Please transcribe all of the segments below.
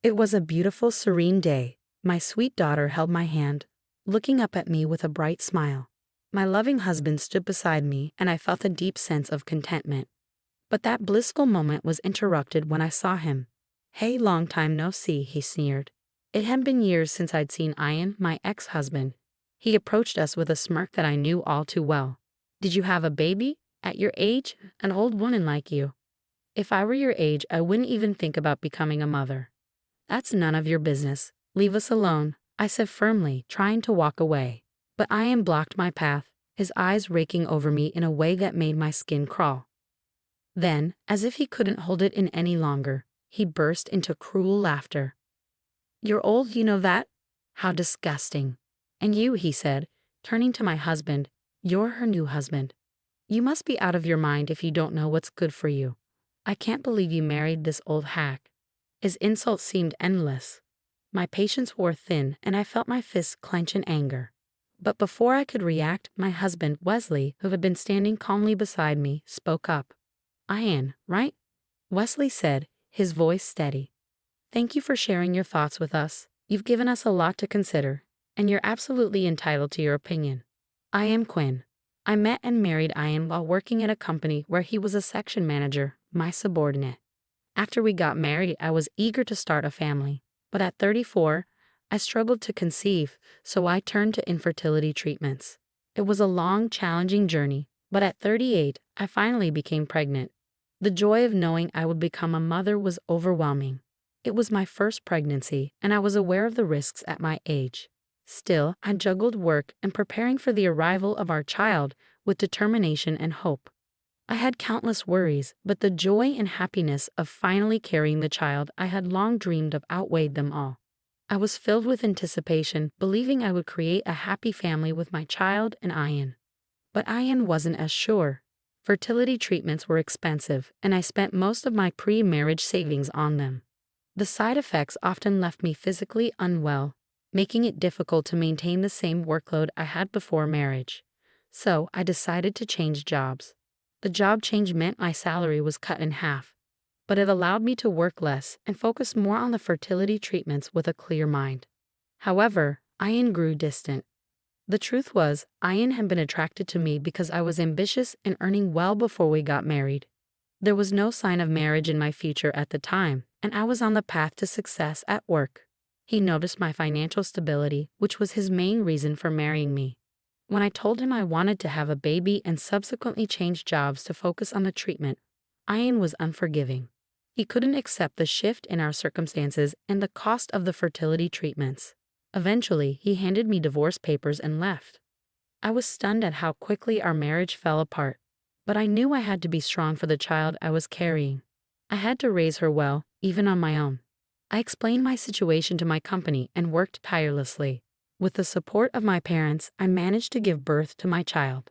It was a beautiful, serene day. My sweet daughter held my hand, looking up at me with a bright smile. My loving husband stood beside me, and I felt a deep sense of contentment. But that blissful moment was interrupted when I saw him. "Hey, long time no see," he sneered. It had been years since I'd seen Ian, my ex-husband. He approached us with a smirk that I knew all too well. "Did you have a baby? At your age? An old woman like you?" "If I were your age, I wouldn't even think about becoming a mother." "That's none of your business. Leave us alone," I said firmly, trying to walk away. But Ian blocked my path, his eyes raking over me in a way that made my skin crawl. Then, as if he couldn't hold it in any longer, he burst into cruel laughter. "You're old, you know that? How disgusting. And you," he said, turning to my husband, "you're her new husband. You must be out of your mind if you don't know what's good for you. I can't believe you married this old hack." His insults seemed endless. My patience wore thin, and I felt my fists clench in anger. But before I could react, my husband, Wesley, who had been standing calmly beside me, spoke up. "Ian, right?" Wesley said, his voice steady. "Thank you for sharing your thoughts with us. You've given us a lot to consider, and you're absolutely entitled to your opinion. I am Quinn. I met and married Ian while working at a company where he was a section manager, my subordinate. After we got married, I was eager to start a family, but at 34, I struggled to conceive, so I turned to infertility treatments. It was a long, challenging journey, but at 38, I finally became pregnant. The joy of knowing I would become a mother was overwhelming. It was my first pregnancy, and I was aware of the risks at my age. Still, I juggled work and preparing for the arrival of our child with determination and hope. I had countless worries, but the joy and happiness of finally carrying the child I had long dreamed of outweighed them all. I was filled with anticipation, believing I would create a happy family with my child and Ian. But Ian wasn't as sure. Fertility treatments were expensive, and I spent most of my pre-marriage savings on them. The side effects often left me physically unwell, making it difficult to maintain the same workload I had before marriage. So I decided to change jobs. The job change meant my salary was cut in half, but it allowed me to work less and focus more on the fertility treatments with a clear mind. However, Ian grew distant. The truth was, Ian had been attracted to me because I was ambitious and earning well before we got married. There was no sign of marriage in my future at the time, and I was on the path to success at work. He noticed my financial stability, which was his main reason for marrying me. When I told him I wanted to have a baby and subsequently changed jobs to focus on the treatment, Ian was unforgiving. He couldn't accept the shift in our circumstances and the cost of the fertility treatments. Eventually, he handed me divorce papers and left. I was stunned at how quickly our marriage fell apart, but I knew I had to be strong for the child I was carrying. I had to raise her well, even on my own. I explained my situation to my company and worked tirelessly. With the support of my parents, I managed to give birth to my child.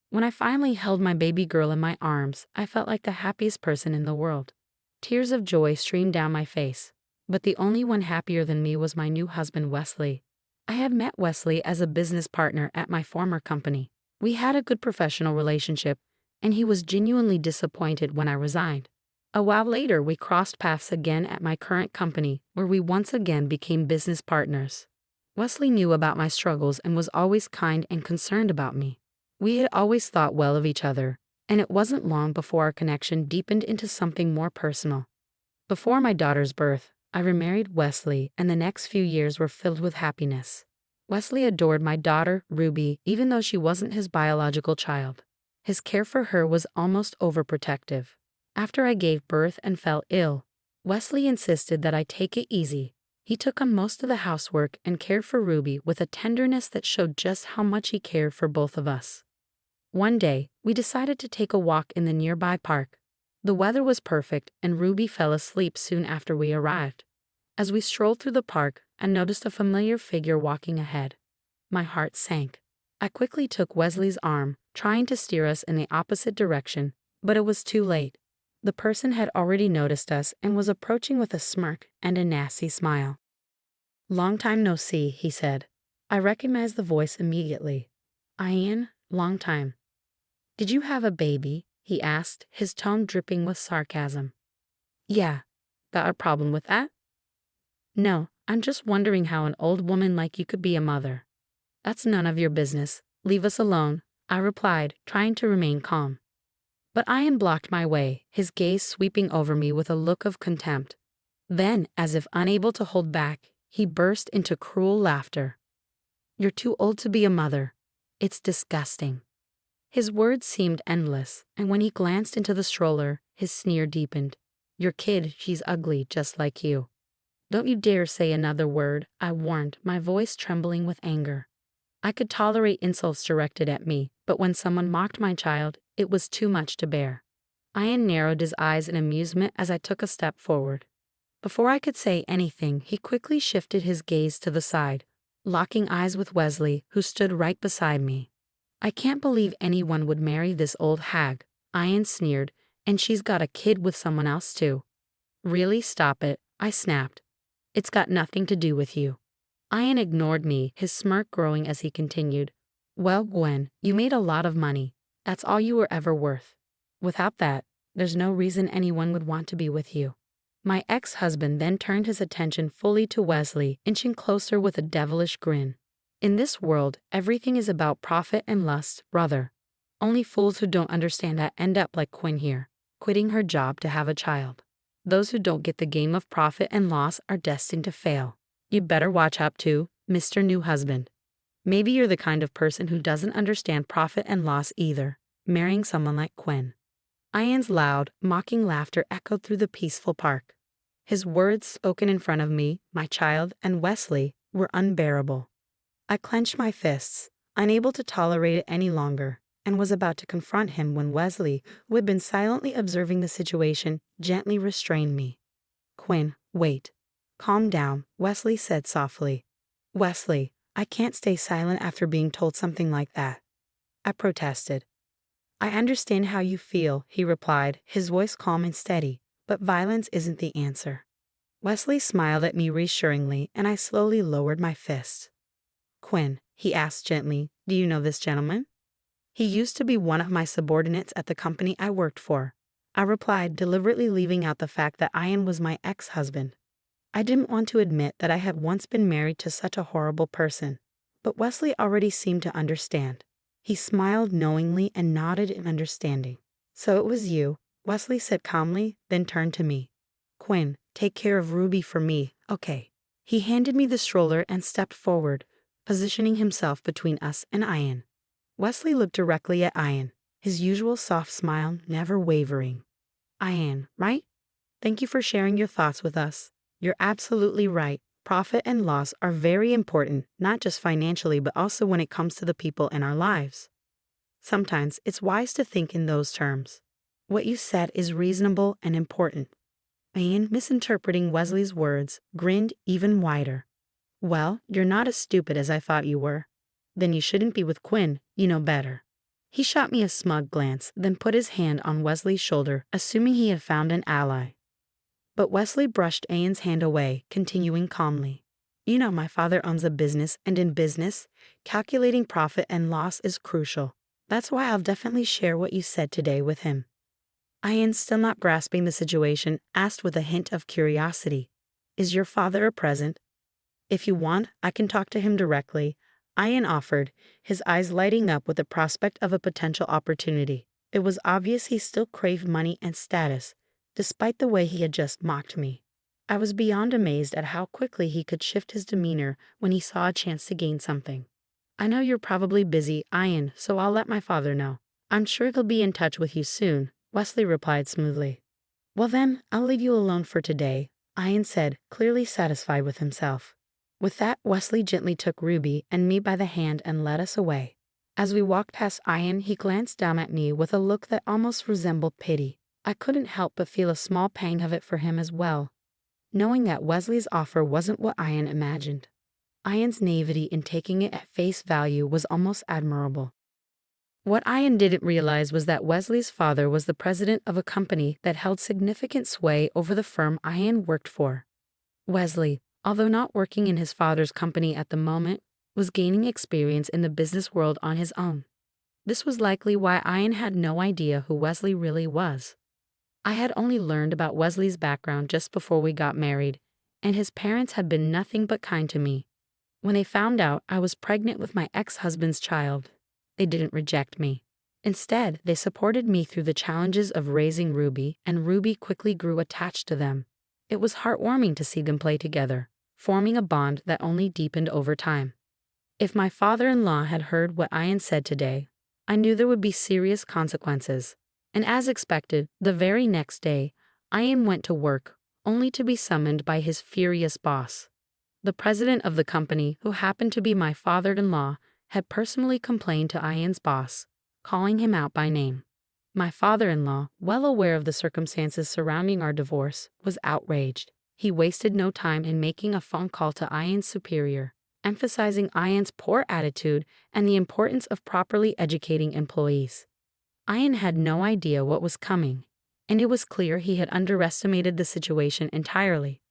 When I finally held my baby girl in my arms, I felt like the happiest person in the world. Tears of joy streamed down my face, but the only one happier than me was my new husband, Wesley. I had met Wesley as a business partner at my former company. We had a good professional relationship, and he was genuinely disappointed when I resigned. A while later, we crossed paths again at my current company, where we once again became business partners. Wesley knew about my struggles and was always kind and concerned about me. We had always thought well of each other, and it wasn't long before our connection deepened into something more personal. Before my daughter's birth, I remarried Wesley, and the next few years were filled with happiness. Wesley adored my daughter, Ruby, even though she wasn't his biological child. His care for her was almost overprotective. After I gave birth and fell ill, Wesley insisted that I take it easy. He took on most of the housework and cared for Ruby with a tenderness that showed just how much he cared for both of us. One day, we decided to take a walk in the nearby park. The weather was perfect, and Ruby fell asleep soon after we arrived. As we strolled through the park, I noticed a familiar figure walking ahead. My heart sank. I quickly took Wesley's arm, trying to steer us in the opposite direction, but it was too late. The person had already noticed us and was approaching with a smirk and a nasty smile. "Long time no see," he said. I recognized the voice immediately. "Ian, long time." "Did you have a baby?" he asked, his tone dripping with sarcasm. "Yeah. Got a problem with that?" No, I'm just wondering how an old woman like you could be a mother. That's none of your business. Leave us alone, I replied, trying to remain calm. But Ian blocked my way, his gaze sweeping over me with a look of contempt. Then, as if unable to hold back, he burst into cruel laughter. You're too old to be a mother. It's disgusting. His words seemed endless, and when he glanced into the stroller, his sneer deepened. Your kid, she's ugly just like you. Don't you dare say another word, I warned, my voice trembling with anger. I could tolerate insults directed at me, but when someone mocked my child, it was too much to bear. Ian narrowed his eyes in amusement as I took a step forward. Before I could say anything, he quickly shifted his gaze to the side, locking eyes with Wesley, who stood right beside me. I can't believe anyone would marry this old hag, Ian sneered, and she's got a kid with someone else too. Really, stop it, I snapped. It's got nothing to do with you. Ian ignored me, his smirk growing as he continued. Well, Gwen, you made a lot of money. That's all you were ever worth. Without that, there's no reason anyone would want to be with you. My ex-husband then turned his attention fully to Wesley, inching closer with a devilish grin. In this world, everything is about profit and lust, brother. Only fools who don't understand that end up like Quinn here, quitting her job to have a child. Those who don't get the game of profit and loss are destined to fail. You better watch out too, Mr. New Husband. Maybe you're the kind of person who doesn't understand profit and loss either, marrying someone like Quinn. Ian's loud, mocking laughter echoed through the peaceful park. His words, spoken in front of me, my child, and Wesley, were unbearable. I clenched my fists, unable to tolerate it any longer, and was about to confront him when Wesley, who had been silently observing the situation, gently restrained me. Quinn, wait. Calm down, Wesley said softly. Wesley, I can't stay silent after being told something like that. I protested. I understand how you feel, he replied, his voice calm and steady, but violence isn't the answer. Wesley smiled at me reassuringly, and I slowly lowered my fist. Quinn, he asked gently, do you know this gentleman? He used to be one of my subordinates at the company I worked for. I replied, deliberately leaving out the fact that Ian was my ex-husband. I didn't want to admit that I had once been married to such a horrible person, but Wesley already seemed to understand. He smiled knowingly and nodded in understanding. So it was you, Wesley said calmly, then turned to me. Quinn, take care of Ruby for me, okay. He handed me the stroller and stepped forward, positioning himself between us and Ian. Wesley looked directly at Ian, his usual soft smile never wavering. Ian, right? Thank you for sharing your thoughts with us. You're absolutely right. Profit and loss are very important, not just financially, but also when it comes to the people in our lives. Sometimes it's wise to think in those terms. What you said is reasonable and important. Ian, misinterpreting Wesley's words, grinned even wider. Well, you're not as stupid as I thought you were. Then you shouldn't be with Quinn, you know better. He shot me a smug glance, then put his hand on Wesley's shoulder, assuming he had found an ally. But Wesley brushed Ian's hand away, continuing calmly. You know my father owns a business, and in business, calculating profit and loss is crucial. That's why I'll definitely share what you said today with him. Ian, still not grasping the situation, asked with a hint of curiosity. Is your father present? If you want, I can talk to him directly, Ian offered, his eyes lighting up with the prospect of a potential opportunity. It was obvious he still craved money and status, despite the way he had just mocked me. I was beyond amazed at how quickly he could shift his demeanor when he saw a chance to gain something. I know you're probably busy, Ian, so I'll let my father know. I'm sure he'll be in touch with you soon, Wesley replied smoothly. Well then, I'll leave you alone for today, Ian said, clearly satisfied with himself. With that, Wesley gently took Ruby and me by the hand and led us away. As we walked past Ian, he glanced down at me with a look that almost resembled pity. I couldn't help but feel a small pang of it for him as well, knowing that Wesley's offer wasn't what Ian imagined. Ian's naivety in taking it at face value was almost admirable. What Ian didn't realize was that Wesley's father was the president of a company that held significant sway over the firm Ian worked for. Wesley, although not working in his father's company at the moment, was gaining experience in the business world on his own. This was likely why Ian had no idea who Wesley really was. I had only learned about Wesley's background just before we got married, and his parents had been nothing but kind to me. When they found out I was pregnant with my ex-husband's child, they didn't reject me. Instead, they supported me through the challenges of raising Ruby, and Ruby quickly grew attached to them. It was heartwarming to see them play together, forming a bond that only deepened over time. If my father-in-law had heard what Ian said today, I knew there would be serious consequences. And as expected, the very next day, Ian went to work, only to be summoned by his furious boss. The president of the company, who happened to be my father-in-law, had personally complained to Ian's boss, calling him out by name. My father-in-law, well aware of the circumstances surrounding our divorce, was outraged. He wasted no time in making a phone call to Ian's superior, emphasizing Ian's poor attitude and the importance of properly educating employees. Ian had no idea what was coming, and it was clear he had underestimated the situation entirely.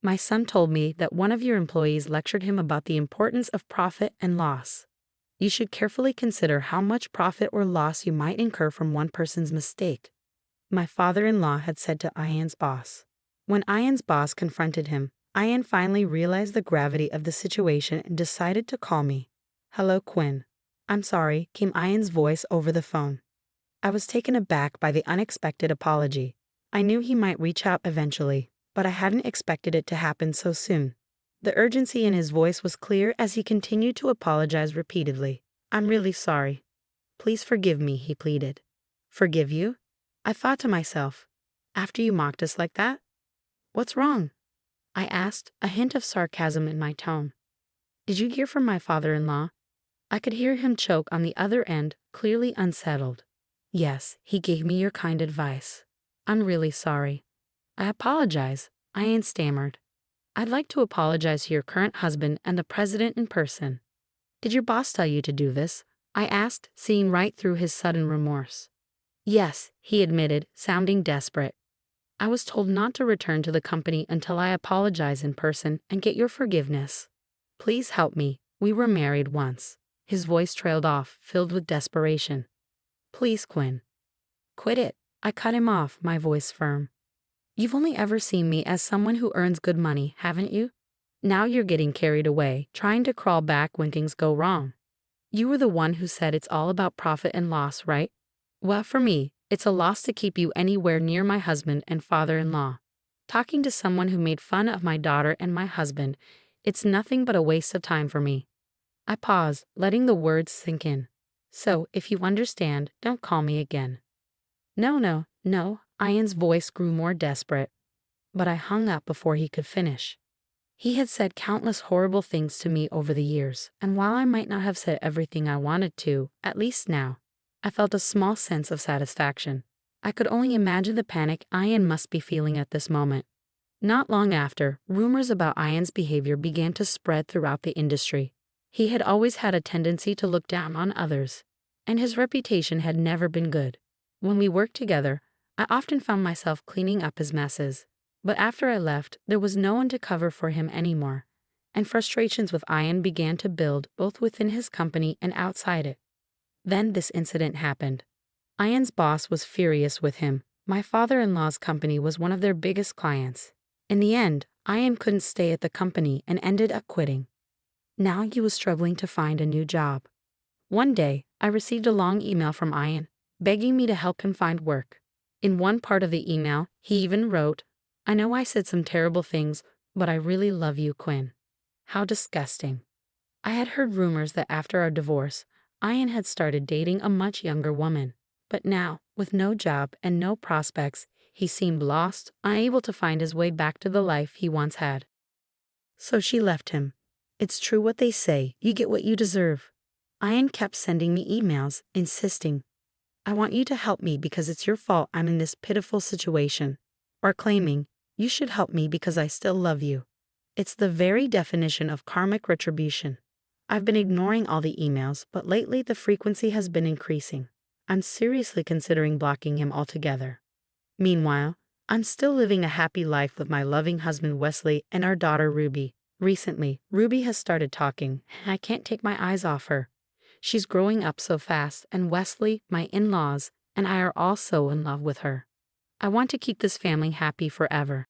My son told me that one of your employees lectured him about the importance of profit and loss. You should carefully consider how much profit or loss you might incur from one person's mistake, my father-in-law had said to Ian's boss. When Ian's boss confronted him, Ian finally realized the gravity of the situation and decided to call me. "Hello, Quinn. I'm sorry," came Ian's voice over the phone. I was taken aback by the unexpected apology. I knew he might reach out eventually, but I hadn't expected it to happen so soon. The urgency in his voice was clear as he continued to apologize repeatedly. "I'm really sorry. Please forgive me," he pleaded. "Forgive you?" I thought to myself. "After you mocked us like that? What's wrong?" I asked, a hint of sarcasm in my tone. "Did you hear from my father-in-law?" I could hear him choke on the other end, clearly unsettled. "Yes, he gave me your kind advice. I'm really sorry." "I apologize," Ian stammered. "I'd like to apologize to your current husband and the president in person." "Did your boss tell you to do this?" I asked, seeing right through his sudden remorse. "Yes," he admitted, sounding desperate. "I was told not to return to the company until I apologize in person and get your forgiveness. Please help me. We were married once." His voice trailed off, filled with desperation. "Please, Quinn." "Quit it." I cut him off, my voice firm. "You've only ever seen me as someone who earns good money, haven't you? Now you're getting carried away, trying to crawl back when things go wrong. You were the one who said it's all about profit and loss, right? Well, for me, it's a loss to keep you anywhere near my husband and father-in-law. Talking to someone who made fun of my daughter and my husband, it's nothing but a waste of time for me." I paused, letting the words sink in. "So, if you understand, don't call me again." No, Ian's voice grew more desperate. But I hung up before he could finish. He had said countless horrible things to me over the years, and while I might not have said everything I wanted to, at least now, I felt a small sense of satisfaction. I could only imagine the panic Ian must be feeling at this moment. Not long after, rumors about Ian's behavior began to spread throughout the industry. He had always had a tendency to look down on others, and his reputation had never been good. When we worked together, I often found myself cleaning up his messes. But after I left, there was no one to cover for him anymore, and frustrations with Ian began to build both within his company and outside it. Then this incident happened. Ian's boss was furious with him. My father-in-law's company was one of their biggest clients. In the end, Ian couldn't stay at the company and ended up quitting. Now he was struggling to find a new job. One day, I received a long email from Ian, begging me to help him find work. In one part of the email, he even wrote, "I know I said some terrible things, but I really love you, Quinn." How disgusting. I had heard rumors that after our divorce, Ian had started dating a much younger woman. But now, with no job and no prospects, he seemed lost, unable to find his way back to the life he once had. So she left him. It's true what they say, you get what you deserve. Ian kept sending me emails, insisting, "I want you to help me because it's your fault I'm in this pitiful situation," or claiming, "You should help me because I still love you." It's the very definition of karmic retribution. I've been ignoring all the emails, but lately the frequency has been increasing. I'm seriously considering blocking him altogether. Meanwhile, I'm still living a happy life with my loving husband Wesley and our daughter Ruby. Recently, Ruby has started talking, and I can't take my eyes off her. She's growing up so fast, and Wesley, my in-laws, and I are all so in love with her. I want to keep this family happy forever.